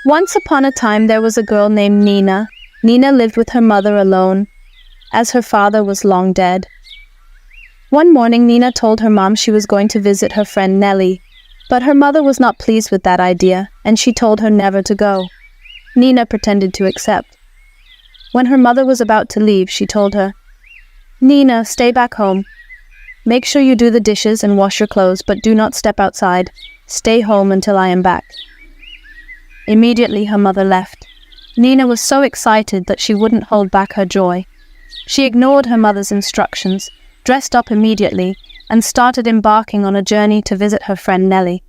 Once upon a time there was a girl named Nina. Nina lived with her mother alone, as her father was long dead. One morning Nina told her mom she was going to visit her friend Nellie, but her mother was not pleased with that idea, and she told her never to go. Nina pretended to accept. When her mother was about to leave, she told her, "Nina, stay back home. Make sure you do the dishes and wash your clothes, but do not step outside. Stay home until I am back." Immediately her mother left. Nina was so excited that she wouldn't hold back her joy. She ignored her mother's instructions, dressed up immediately, and started embarking on a journey to visit her friend Nellie.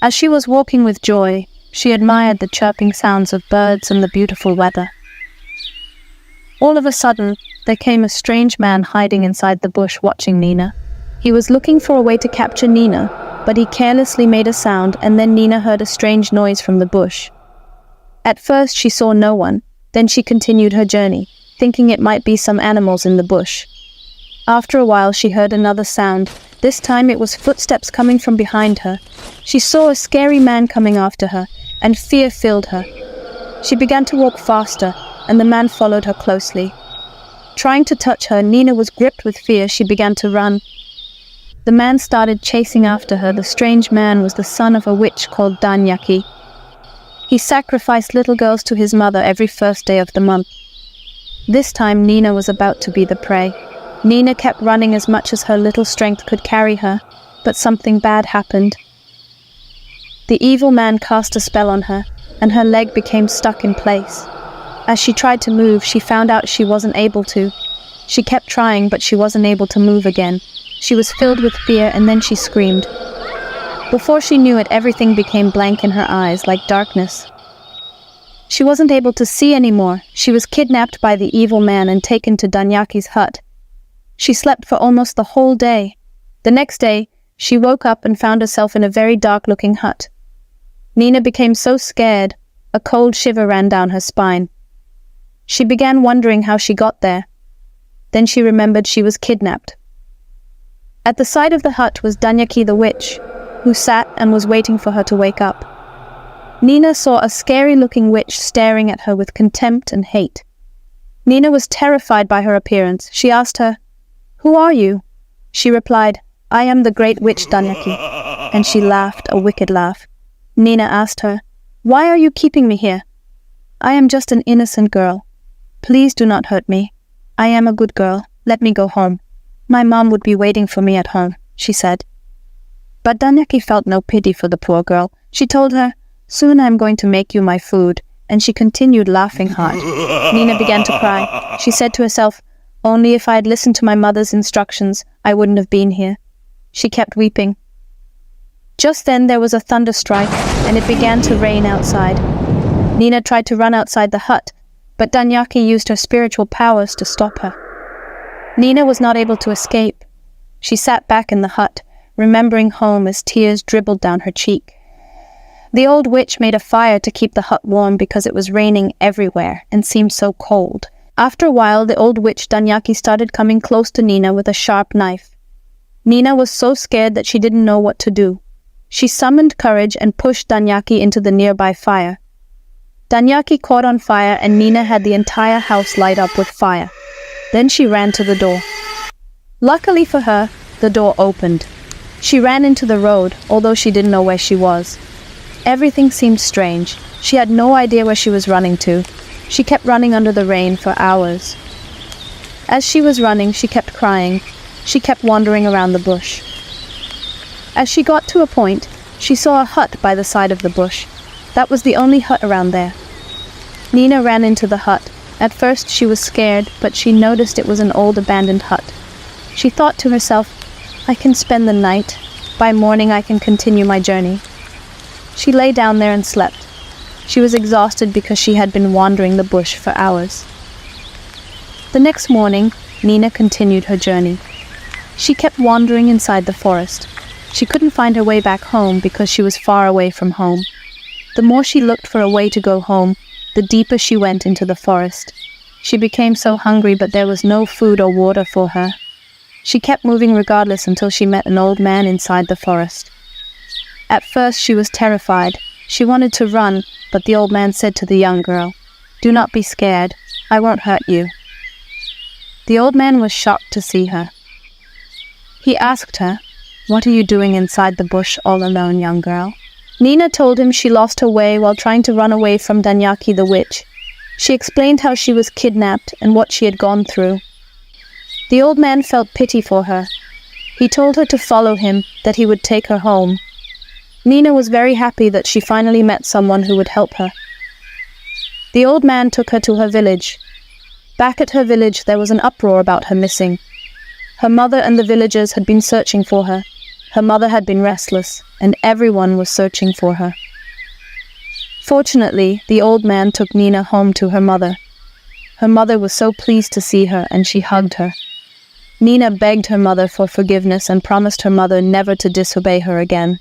As she was walking with joy, she admired the chirping sounds of birds and the beautiful weather. All of a sudden, there came a strange man hiding inside the bush watching Nina. He was looking for a way to capture Nina, but he carelessly made a sound, and then Nina heard a strange noise from the bush. At first she saw no one, then she continued her journey, thinking it might be some animals in the bush. After a while she heard another sound. This time it was footsteps coming from behind her. She saw a scary man coming after her, and fear filled her. She began to walk faster, and the man followed her closely. Trying to touch her, Nina was gripped with fear. She began to run. The man started chasing after her. The strange man was the son of a witch called Danyaki. He sacrificed little girls to his mother every first day of the month. This time Nina was about to be the prey. Nina kept running as much as her little strength could carry her, but something bad happened. The evil man cast a spell on her, and her leg became stuck in place. As she tried to move, she found out she wasn't able to. She kept trying, but she wasn't able to move again. She was filled with fear, and then she screamed. Before she knew it, everything became blank in her eyes, like darkness. She wasn't able to see anymore. She was kidnapped by the evil man and taken to Danyaki's hut. She slept for almost the whole day. The next day, she woke up and found herself in a very dark-looking hut. Nina became so scared, a cold shiver ran down her spine. She began wondering how she got there. Then she remembered she was kidnapped. At the side of the hut was Danyaki the witch, who sat and was waiting for her to wake up. Nina saw a scary-looking witch staring at her with contempt and hate. Nina was terrified by her appearance. She asked her, "Who are you?" She replied, "I am the great witch Danyaki," and she laughed a wicked laugh. Nina asked her, "Why are you keeping me here?" "I am just an innocent girl. Please do not hurt me. I am a good girl. Let me go home. My mom would be waiting for me at home," she said. But Danyaki felt no pity for the poor girl. She told her, "Soon I am going to make you my food," and she continued laughing hard. Nina began to cry. She said to herself, "Only if I had listened to my mother's instructions, I wouldn't have been here." She kept weeping. Just then there was a thunderstrike, and it began to rain outside. Nina tried to run outside the hut, but Danyaki used her spiritual powers to stop her. Nina was not able to escape. She sat back in the hut, remembering home as tears dribbled down her cheek. The old witch made a fire to keep the hut warm because it was raining everywhere and seemed so cold. After a while, the old witch Danyaki started coming close to Nina with a sharp knife. Nina was so scared that she didn't know what to do. She summoned courage and pushed Danyaki into the nearby fire. Danyaki caught on fire, and Nina had the entire house light up with fire. Then she ran to the door. Luckily for her, the door opened. She ran into the road, although she didn't know where she was. Everything seemed strange. She had no idea where she was running to. She kept running under the rain for hours. As she was running, she kept crying. She kept wandering around the bush. As she got to a point, she saw a hut by the side of the bush. That was the only hut around there. Nina ran into the hut. At first she was scared, but she noticed it was an old abandoned hut. She thought to herself, "I can spend the night. By morning I can continue my journey." She lay down there and slept. She was exhausted because she had been wandering the bush for hours. The next morning, Nina continued her journey. She kept wandering inside the forest. She couldn't find her way back home because she was far away from home. The more she looked for a way to go home, the deeper she went into the forest. She became so hungry, but there was no food or water for her. She kept moving regardless until she met an old man inside the forest. At first she was terrified. She wanted to run, but the old man said to the young girl, "Do not be scared. I won't hurt you." The old man was shocked to see her. He asked her, "What are you doing inside the bush all alone, young girl?" Nina told him she lost her way while trying to run away from Danyaki the witch. She explained how she was kidnapped and what she had gone through. The old man felt pity for her. He told her to follow him, that he would take her home. Nina was very happy that she finally met someone who would help her. The old man took her to her village. Back at her village there was an uproar about her missing. Her mother and the villagers had been searching for her. Her mother had been restless, and everyone was searching for her. Fortunately, the old man took Nina home to her mother. Her mother was so pleased to see her, and she hugged her. Nina begged her mother for forgiveness and promised her mother never to disobey her again.